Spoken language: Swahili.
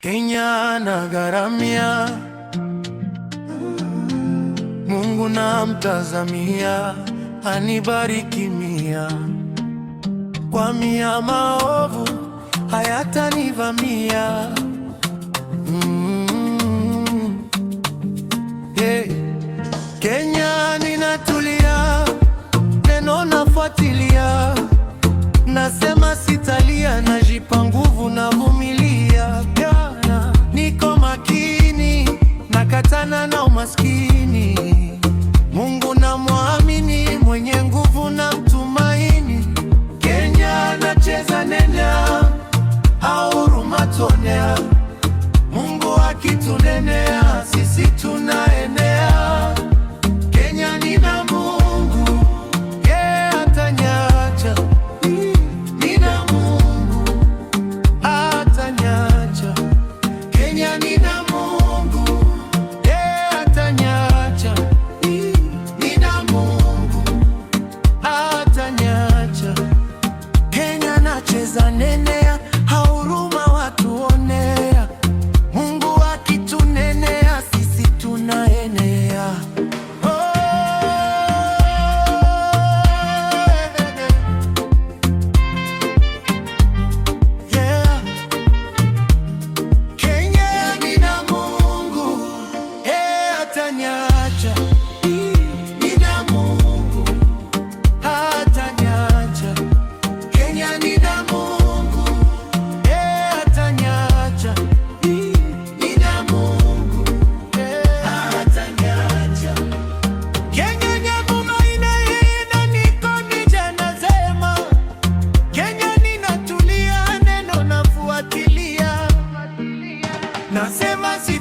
Kenya na garamia, Mungu na mtazamia, anibariki mia kwa mia, maovu hayatanivamia. Kenya ninatulia, neno nafuatilia, nasema sitalia, najipa nguvu na vumilia. Niko makini, nakatana na umaskini, Mungu na muamini, mwenye nguvu na mtumaini. Kenya nacheza nenea, huruma tonea, Mungu akitunenea, sisi tunaenea. Kenya nina Mungu, yeye hataniacha. Nina Mungu, hataniacha. Kenya nina Mungu, yeye hataniacha. Nina Mungu, hataniacha. Kenya nacheza nenea, huruma watuonea, Mungu akitunenea, sisi tunaenea. Nina Mungu, hataniacha. Kenya nina Mungu, hataniacha. Nina Mungu, hataniacha. Kenya nyamumaine ina niko nije nasema, Kenya ninatulia, neno nafuatilia, nasema si